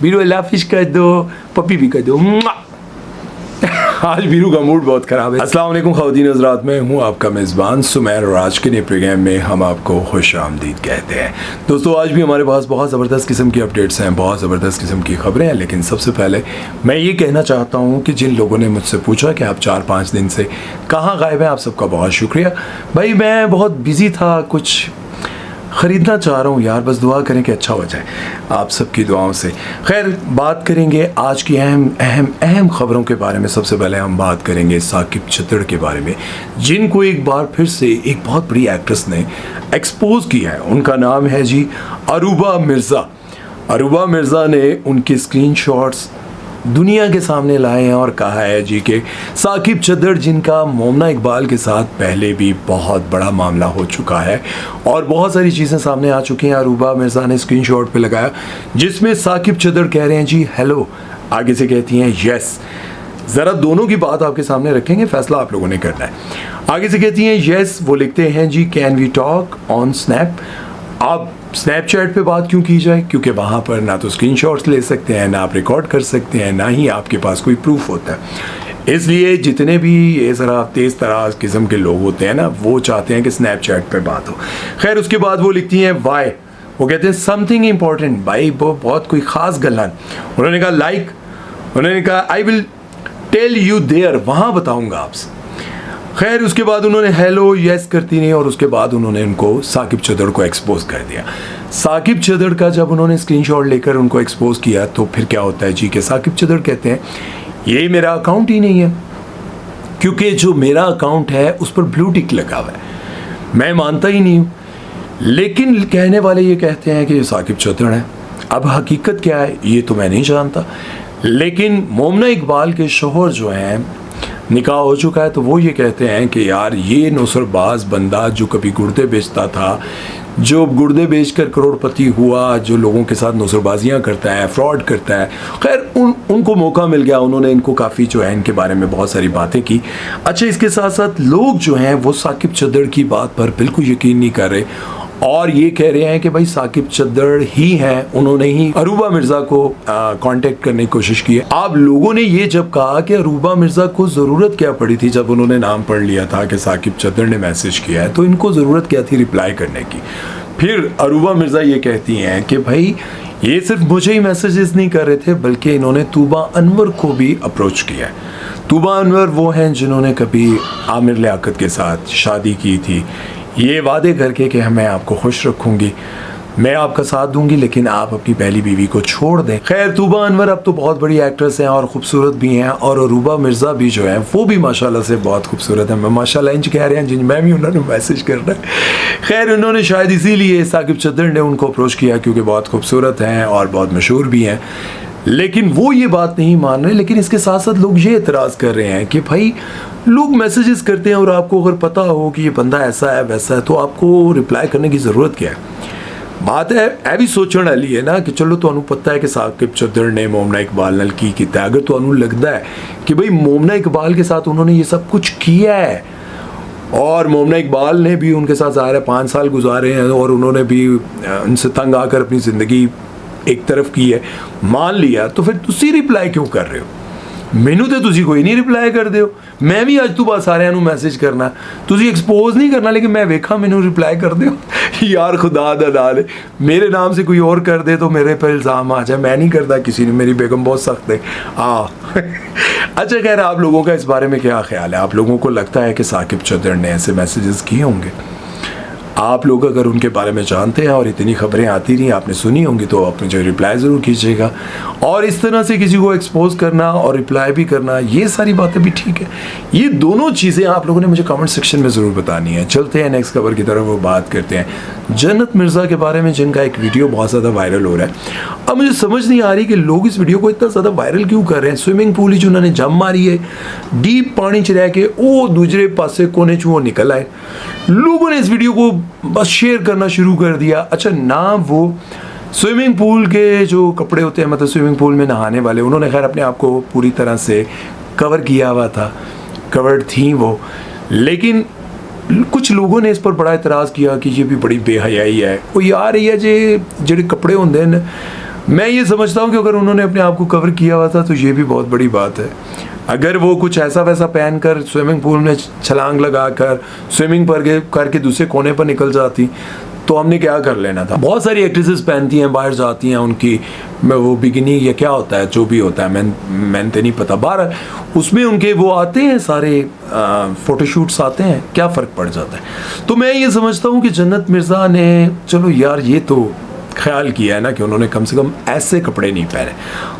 बीरू अल्लाह हाफिज कर दो, पप्पी भी कर दो। आज बीरू का मूड बहुत ख़राब है। अस्सलाम वालेकुम ख़वातीन हज़रात, मैं हूँ आपका मेज़बान सुमैर और आज के नए प्रोग्राम में हम आपको खुश आमदीद कहते हैं। दोस्तों आज भी हमारे पास बहुत ज़बरदस्त किस्म की अपडेट्स हैं, बहुत ज़बरदस्त किस्म की ख़बरें हैं। लेकिन सबसे पहले मैं ये कहना चाहता हूँ कि जिन लोगों ने मुझसे पूछा कि आप 4-5 दिन से कहाँ गायब हैं, आप सबका बहुत शुक्रिया। भाई मैं बहुत बिज़ी था, कुछ ख़रीदना चाह रहा हूँ यार, बस दुआ करें कि अच्छा हो जाए आप सबकी दुआओं से। खैर बात करेंगे आज की अहम ख़बरों के बारे में। सबसे पहले हम बात करेंगे साकिब चद्दड़ के बारे में, जिनको एक बार फिर से एक बहुत बड़ी एक्ट्रेस ने एक्सपोज किया है। उनका नाम है जी अरूबा मिर्ज़ा। अरूबा मिर्ज़ा ने उनके स्क्रीनशॉट्स दुनिया के सामने लाए हैं और कहा है जी कि साकिब चद्दड़, जिनका मोमना इकबाल के साथ पहले भी बहुत बड़ा मामला हो चुका है और बहुत सारी चीज़ें सामने आ चुकी हैं। अरूबा मिर्ज़ा ने स्क्रीनशॉट पे लगाया जिसमें साकिब चद्दड़ कह रहे हैं जी हेलो, आगे से कहती हैं यस। ज़रा दोनों की बात आपके सामने रखेंगे, फैसला आप लोगों ने करना है। आगे से कहती हैं यस, वो लिखते हैं जी can we talk on snap. आप स्नैपचैट पे बात क्यों की जाए, क्योंकि वहाँ पर ना तो स्क्रीनशॉट्स ले सकते हैं, ना आप रिकॉर्ड कर सकते हैं, ना ही आपके पास कोई प्रूफ होता है। इसलिए जितने भी ये ज़रा तेज़ तराज किस्म के लोग होते हैं ना, वो चाहते हैं कि स्नैपचैट पे बात हो। खैर उसके बाद वो लिखती हैं वाई, वो कहते हैं समथिंग इम्पॉर्टेंट। भाई वो बहुत कोई ख़ास गल्लान। उन्होंने कहा लाइक, उन्होंने कहा I will tell you there, वहाँ बताऊँगा आपसे। खैर उसके बाद उन्होंने हेलो यस करती नहीं और उसके बाद उन्होंने उनको साकिब चद्दड़ को एक्सपोज कर दिया। साकिब चद्दड़ का जब उन्होंने स्क्रीनशॉट लेकर उनको एक्सपोज किया तो फिर क्या होता है जी कि साकिब चद्दड़ कहते हैं ये मेरा अकाउंट ही नहीं है, क्योंकि जो मेरा अकाउंट है उस पर ब्लू टिक लगा हुआ है, मैं मानता ही नहीं हूँ। लेकिन कहने वाले ये कहते हैं कि ये साकिब चद्दड़ है। अब हकीकत क्या है ये तो मैं नहीं जानता, लेकिन मोमना इकबाल के शोहर जो हैं निकाह हो चुका है, तो वो ये कहते हैं कि यार ये नौसरबाज बंदा जो कभी गुर्दे बेचता था, जो गुर्दे बेचकर करोड़पति हुआ, जो लोगों के साथ नौसरबाजियाँ करता है, फ्रॉड करता है, खैर उनको मौका मिल गया, उन्होंने इनको काफ़ी जो है इनके बारे में बहुत सारी बातें की। अच्छा इसके साथ साथ लोग जो हैं वो साकिब चद्दड़ की बात पर बिल्कुल यकीन नहीं कर रहे और ये कह रहे हैं कि भाई साकिब चद्दड़ ही हैं, उन्होंने ही अरूबा मिर्ज़ा को कांटेक्ट करने की कोशिश की है। आप लोगों ने ये जब कहा कि अरूबा मिर्ज़ा को ज़रूरत क्या पड़ी थी, जब उन्होंने नाम पढ़ लिया था कि साकिब चद्दड़ ने मैसेज किया है, तो इनको ज़रूरत क्या थी रिप्लाई करने की। फिर अरूबा मिर्ज़ा ये कहती हैं कि भाई ये सिर्फ मुझे ही मैसेजेस नहीं कर रहे थे, बल्कि इन्होंने तूबा अनवर को भी अप्रोच किया है। तूबा अनवर वो हैं जिन्होंने कभी आमिर लियाकत के साथ शादी की थी, ये वादे करके कि मैं आपको खुश रखूँगी, मैं आपका साथ दूंगी, लेकिन आप अपनी पहली बीवी को छोड़ दें। खैर तूबा अनवर अब तो बहुत बड़ी एक्ट्रेस हैं और ख़ूबसूरत भी हैं, और अरूबा मिर्ज़ा भी जो है वो भी माशाल्लाह से बहुत खूबसूरत है। मैं माशाल्लाह इंच कह रहे हैं जिन मैं भी उन्होंने मैसेज कर रहा है। खैर उन्होंने शायद इसीलिए साकिब चद्दड़ ने उनको अप्रोच किया क्योंकि बहुत खूबसूरत हैं और बहुत मशहूर भी हैं, लेकिन वो ये बात नहीं मान रहे। लेकिन इसके साथ साथ लोग ये एतराज़ कर रहे हैं कि भाई लोग मैसेजेस करते हैं और आपको अगर पता हो कि ये बंदा ऐसा है वैसा है, तो आपको रिप्लाई करने की ज़रूरत क्या है। बात है भी सोचने वाली है ना कि चलो तुहानू पता है कि साकिब चद्दड़ ने मोमना इकबाल नाल की किया, अगर तुहानू लगता है कि भाई मोमना इकबाल के साथ उन्होंने ये सब कुछ किया है और मोमना इकबाल ने भी उनके साथ ज़ाहिर है 5 साल गुजारे हैं और उन्होंने भी उनसे तंग आकर अपनी ज़िंदगी एक तरफ की है, मान लिया, तो फिर तुसी रिप्लाई क्यों कर रहे हो। मैनू तो तुसी कोई नहीं रिप्लाई कर दो, मैं भी अज तो बाद सारिਆਂ ਨੂੰ मैसेज करना, तुसी एक्सपोज नहीं करना, लेकिन मैं वेखा मैनू रिप्लाई कर दो। यार खुदा दा नाल मेरे नाम से कोई और कर दे तो मेरे पर इल्ज़ाम आ जाए, मैं नहीं करता किसी ने, मेरी बेगम बहुत सख्त है। अच्छा खैर आप लोगों का इस बारे में क्या ख्याल है, आप लोगों को लगता है कि साकिब चद्दड़ ने ऐसे मैसेजेस किए होंगे? आप लोग अगर उनके बारे में जानते हैं और इतनी खबरें आती रही आपने सुनी होंगी तो आप मुझे रिप्लाई ज़रूर कीजिएगा। और इस तरह से किसी को एक्सपोज करना और रिप्लाई भी करना, ये सारी बातें भी ठीक है। ये दोनों चीज़ें आप लोगों ने मुझे कमेंट सेक्शन में ज़रूर बतानी है। चलते हैं नेक्स्ट खबर की तरफ, वो बात करते हैं जन्नत मिर्ज़ा के बारे में, जिनका एक वीडियो बहुत ज़्यादा वायरल हो रहा है। अब मुझे समझ नहीं आ रही कि लोग इस वीडियो को इतना ज़्यादा वायरल क्यों कर रहे हैं। स्विमिंग पूल ही जो उन्होंने जम मारी है, डीप पानी च रह के वो दूसरे पासे कोने चो निकल आए, लोगों ने इस वीडियो को बस शेयर करना शुरू कर दिया। अच्छा ना वो स्विमिंग पूल के जो कपड़े होते हैं, मतलब स्विमिंग पूल में नहाने वाले, उन्होंने खैर अपने आप को पूरी तरह से कवर किया हुआ था, कवर्ड थी वो, लेकिन कुछ लोगों ने इस पर बड़ा इतराज़ किया कि ये भी बड़ी बेहयाई है। वो यार ये जे कपड़े होंगे न मैं ये समझता हूँ कि अगर उन्होंने अपने आप को कवर किया हुआ था तो ये भी बहुत बड़ी बात है। अगर वो कुछ ऐसा वैसा पहन कर स्विमिंग पूल में छलांग लगा कर स्विमिंग पर करके दूसरे कोने पर निकल जाती तो हमने क्या कर लेना था। बहुत सारी एक्ट्रेसेस पहनती हैं, बाहर जाती हैं, उनकी वो बिकिनी या क्या होता है, जो भी होता है, मैंने तो नहीं पता, बाहर उसमें उनके वो आते हैं सारे फ़ोटोशूट्स आते हैं, क्या फ़र्क पड़ जाता है। तो मैं ये समझता हूँ कि जन्नत मिर्ज़ा ने चलो यार ये तो ख्याल किया है ना कि उन्होंने कम से कम ऐसे कपड़े नहीं पहने।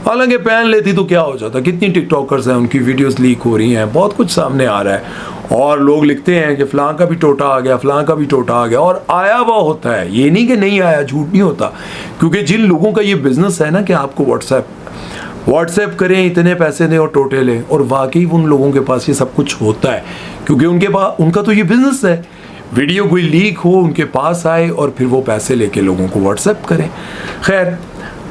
हालांकि पहन लेती तो क्या हो जाता, कितनी टिकटॉकर्स हैं, उनकी वीडियोस लीक हो रही हैं, बहुत कुछ सामने आ रहा है और लोग लिखते हैं कि फ़लाँ का भी टोटा आ गया, फ़लाँ का भी टोटा आ गया, और आया हुआ होता है, ये नहीं कि नहीं आया, झूठ नहीं होता। क्योंकि जिन लोगों का ये बिज़नेस है ना कि आपको व्हाट्सएप करें, इतने पैसे दें और टोटे लें, और वाकई उन लोगों के पास ये सब कुछ होता है क्योंकि उनके पास उनका तो ये बिज़नेस है। वीडियो कोई लीक हो, उनके पास आए और फिर वो पैसे लेके लोगों को व्हाट्सएप करें। खैर,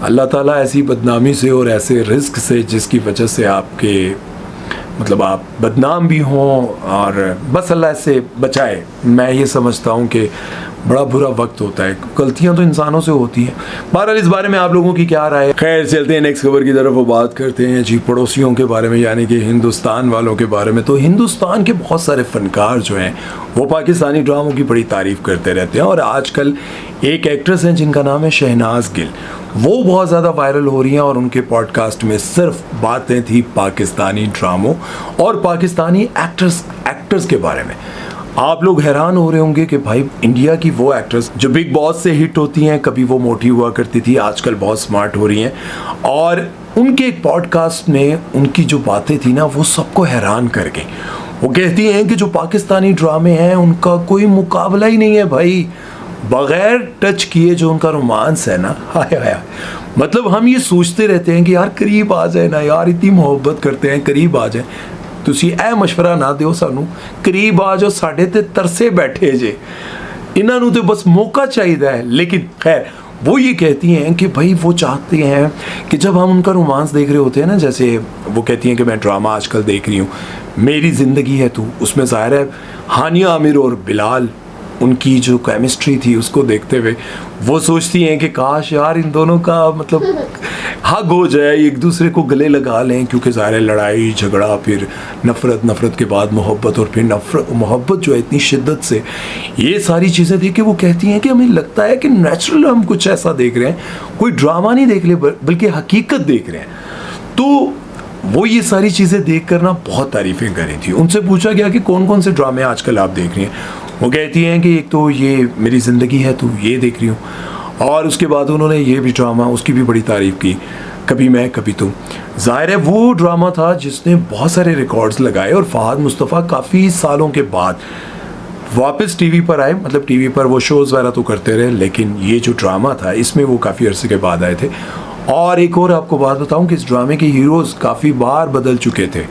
अल्लाह ताला ऐसी बदनामी से और ऐसे रिस्क से जिसकी वजह से आपके मतलब आप बदनाम भी हों, और बस अल्लाह से बचाए। मैं ये समझता हूँ कि बड़ा बुरा वक्त होता है, गलतियाँ तो इंसानों से होती हैं। बहरहाल इस बारे में आप लोगों की क्या राय है? खैर, चलते हैं नेक्स्ट खबर की तरफ। वो बात करते हैं जी पड़ोसियों के बारे में, यानी कि हिंदुस्तान वालों के बारे में। तो हिंदुस्तान के बहुत सारे फ़नकार जो हैं वो पाकिस्तानी ड्रामों की बड़ी तारीफ़ करते रहते हैं, और आजकल एक एक्ट्रेस हैं जिनका नाम है शहनाज गिल, वो बहुत ज़्यादा वायरल हो रही हैं, और उनके पॉडकास्ट में सिर्फ बातें थी पाकिस्तानी ड्रामों और पाकिस्तानी एक्टर्स के बारे में। आप लोग हैरान हो रहे होंगे कि भाई इंडिया की वो एक्ट्रेस जो बिग बॉस से हिट होती हैं, कभी वो मोटी हुआ करती थी, आजकल बहुत स्मार्ट हो रही हैं, और उनके एक पॉडकास्ट में उनकी जो बातें थी ना वो सबको हैरान कर गई। वो कहती हैं कि जो पाकिस्तानी ड्रामे हैं उनका कोई मुकाबला ही नहीं है भाई, बगैर टच किए जो उनका रोमांस है ना, हाय हाय, मतलब हम ये सोचते रहते हैं कि यार करीब आ जाए ना यार, इतनी मोहब्बत करते हैं, करीब आ जाए। तुसी ए मशवरा ना दिओ सानू, करीब आ जाओ, साढ़े ते तरसे बैठे जे, इन्हां नू तो बस मौका चाहिए है। लेकिन खैर, वो ये कहती हैं कि भाई वो चाहते हैं कि जब हम उनका रोमांस देख रहे होते हैं ना, जैसे वो कहती हैं कि मैं ड्रामा आजकल देख रही हूँ मेरी ज़िंदगी है तू, उसमें ज़ाहिर है हानिया आमिर और बिलाल, उनकी जो केमिस्ट्री थी उसको देखते हुए वो सोचती हैं कि काश यार इन दोनों का मतलब हग हो जाए, एक दूसरे को गले लगा लें, क्योंकि ज़ाहिर है लड़ाई झगड़ा, फिर नफ़रत के बाद मोहब्बत, और फिर मोहब्बत जो है इतनी शिद्दत से, ये सारी चीज़ें देख के वो कहती हैं कि हमें लगता है कि नेचुरल हम कुछ ऐसा देख रहे हैं, कोई ड्रामा नहीं देख रहे बल्कि हकीकत देख रहे हैं। तो वो ये सारी चीज़ें देख कर ना बहुत तारीफ़ें कर रही थी। उनसे पूछा गया कि कौन कौन से ड्रामे आजकल आप देख रही हैं, वो कहती हैं कि एक तो ये मेरी ज़िंदगी है तो ये देख रही हूँ, और उसके बाद उन्होंने ये भी ड्रामा, उसकी भी बड़ी तारीफ़ की, कभी मैं कभी तुम। ज़ाहिर है वो ड्रामा था जिसने बहुत सारे रिकॉर्ड्स लगाए, और फ़हद मुस्तफ़ा काफ़ी सालों के बाद वापस टीवी पर आए, मतलब टीवी पर वो शोज़ वगैरह तो करते रहे, लेकिन ये जो ड्रामा था इसमें वो काफ़ी अरसे के बाद आए थे। और एक और आपको बात बताऊं कि इस ड्रामे के हीरोज़ काफ़ी बार बदल चुके थे,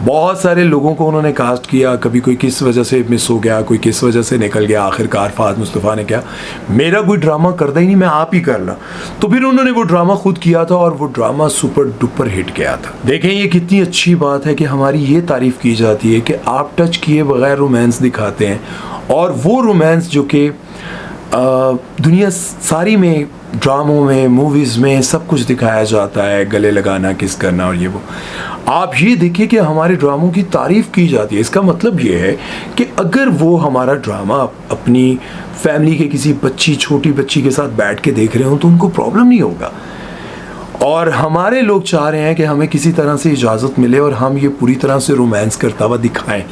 बहुत सारे लोगों को उन्होंने कास्ट किया, कभी कोई किस वजह से मिस हो गया, कोई किस वजह से निकल गया, आखिरकार फ़हद मुस्तफ़ा ने क्या, मेरा कोई ड्रामा करता ही नहीं, मैं आप ही कर ला, तो फिर उन्होंने वो ड्रामा खुद किया था, और वो ड्रामा सुपर डुपर हिट गया था। देखें ये कितनी अच्छी बात है कि हमारी ये तारीफ़ की जाती है कि आप टच किए बगैर रोमांस दिखाते हैं, और वो रोमांस जो कि दुनिया सारी में ड्रामों में, मूवीज़ में सब कुछ दिखाया जाता है, गले लगाना, किस करना और ये वो। आप ये देखिए कि हमारे ड्रामों की तारीफ़ की जाती है। इसका मतलब ये है कि अगर वो हमारा ड्रामा अपनी फैमिली के किसी छोटी बच्ची के साथ बैठ के देख रहे हो तो उनको प्रॉब्लम नहीं होगा। और हमारे लोग चाह रहे हैं कि हमें किसी तरह से इजाज़त मिले और हम ये पूरी तरह से रोमांस करता हुआ दिखाएं,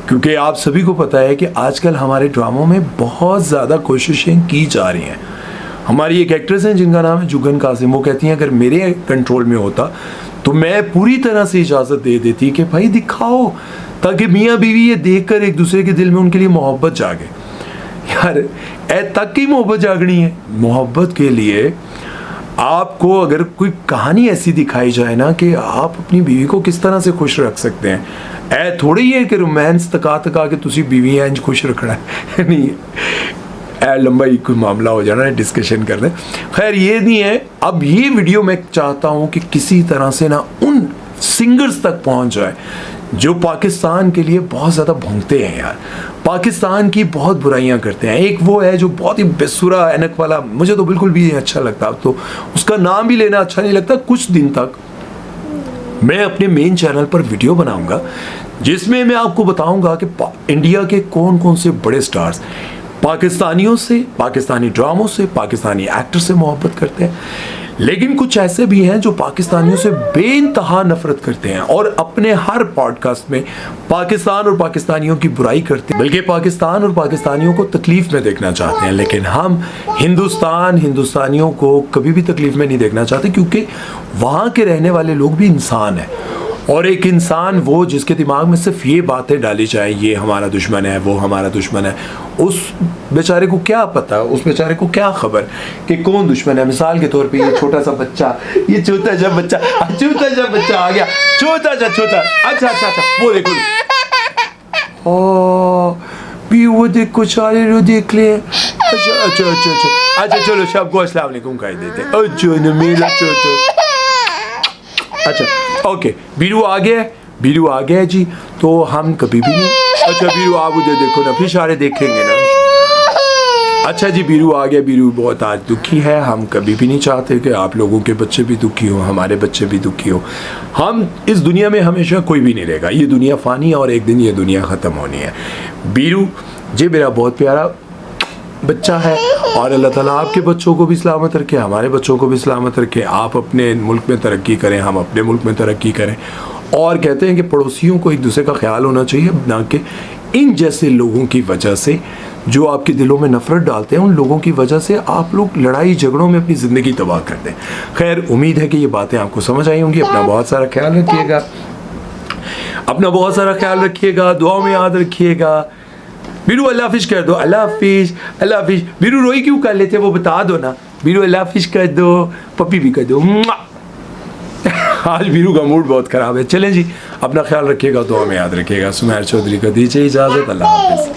क्योंकि आप सभी को पता है कि आजकल हमारे ड्रामों में बहुत ज़्यादा कोशिशें की जा रही हैं। हमारी एक एक्ट्रेस हैं जिनका नाम है जुगन कासिम, वो कहती हैं अगर मेरे कंट्रोल में होता तो मैं पूरी तरह से इजाज़त दे देती कि भाई दिखाओ, ताकि मियाँ बीवी ये देखकर एक दूसरे के दिल में उनके लिए मोहब्बत जागे। यार तक की मोहब्बत जागनी है। मोहब्बत के लिए आपको अगर कोई कहानी ऐसी दिखाई जाए ना कि आप अपनी बीवी को किस तरह से खुश रख सकते हैं, थोड़ी है कि रोमांस तका के तुसी बीवी इंज खुश रखना है नहीं, लंबा ही कोई मामला हो जाना है, डिस्कशन कर रहे हैं। खैर ये नहीं है। अब ये वीडियो मैं चाहता हूँ कि किसी तरह से ना उन सिंगर्स तक पहुँच जाए जो पाकिस्तान के लिए बहुत ज़्यादा भौंकते हैं यार, पाकिस्तान की बहुत बुराइयां करते हैं। एक वो है जो बहुत ही बेसुरा ऐनक वाला, मुझे तो बिल्कुल भी अच्छा लगता, तो उसका नाम भी लेना अच्छा नहीं लगता। कुछ दिन तक मैं अपने मेन चैनल पर वीडियो बनाऊंगा जिसमें मैं आपको बताऊंगा कि इंडिया के कौन कौन से बड़े स्टार्स पाकिस्तानियों से, पाकिस्तानी ड्रामों से, पाकिस्तानी एक्टर से मोहब्बत करते हैं, लेकिन कुछ ऐसे भी हैं जो पाकिस्तानियों से बेइंतहा नफरत करते हैं और अपने हर पॉडकास्ट में पाकिस्तान और पाकिस्तानियों की बुराई करते हैं, बल्कि पाकिस्तान और पाकिस्तानियों को तकलीफ में देखना चाहते हैं। लेकिन हम हिंदुस्तानियों को कभी भी तकलीफ में नहीं देखना चाहते, क्योंकि वहाँ के रहने वाले लोग भी इंसान हैं। और एक इंसान वो जिसके दिमाग में सिर्फ ये बातें डाली जाए, ये हमारा दुश्मन है, वो हमारा दुश्मन है, उस बेचारे को क्या पता, उस बेचारे को क्या खबर कि कौन दुश्मन है। मिसाल के तौर पे ये छोटा सा बच्चा, ये छोटा सा बच्चा आ गया, छोटा, अच्छा वो देखो, ओ वो देखो सारे रो देख ले, अच्छा चलो सबको अस्सलाम वालेकुम कह देते। अच्छा ओके, बीरू आ गया जी, तो हम कभी भी नहीं, अच्छा बीरू आप उधर देखो ना, फिर सारे देखेंगे ना। अच्छा जी बीरू आ गया, बीरू बहुत आज दुखी है। हम कभी भी नहीं चाहते कि आप लोगों के बच्चे भी दुखी हो, हमारे बच्चे भी दुखी हो। हम इस दुनिया में हमेशा कोई भी नहीं रहेगा, ये दुनिया फ़ानी है और एक दिन ये दुनिया ख़त्म होनी है। बीरू जी मेरा बहुत प्यारा बच्चा है और अल्लाह ताला आपके बच्चों को भी सलामत रखे, हमारे बच्चों को भी सलामत रखे। आप अपने मुल्क में तरक्की करें, हम अपने मुल्क में तरक्की करें। और कहते हैं कि पड़ोसियों को एक दूसरे का ख्याल होना चाहिए, ना कि इन जैसे लोगों की वजह से जो आपके दिलों में नफरत डालते हैं, उन लोगों की वजह से आप लोग लड़ाई झगड़ों में अपनी ज़िंदगी तबाह कर दें। खैर उम्मीद है कि ये बातें आपको समझ आई होंगी। अपना बहुत सारा ख्याल रखिएगा, दुआ में याद रखिएगा। बीरू अल्लाह हाफिज़ कर दो, अल्लाह हाफिज़। बीरू रोई क्यों कर लेते वो बता दो ना। बीरू अल्लाह हाफिज़ कर दो, पप्पी भी कर दो। आज बीरू का मूड बहुत ख़राब है। चलें जी, अपना ख्याल रखिएगा, दुआ में याद रखिएगा। सुमैर चौधरी को दीजिए इजाज़त, अल्लाह हाफिज़।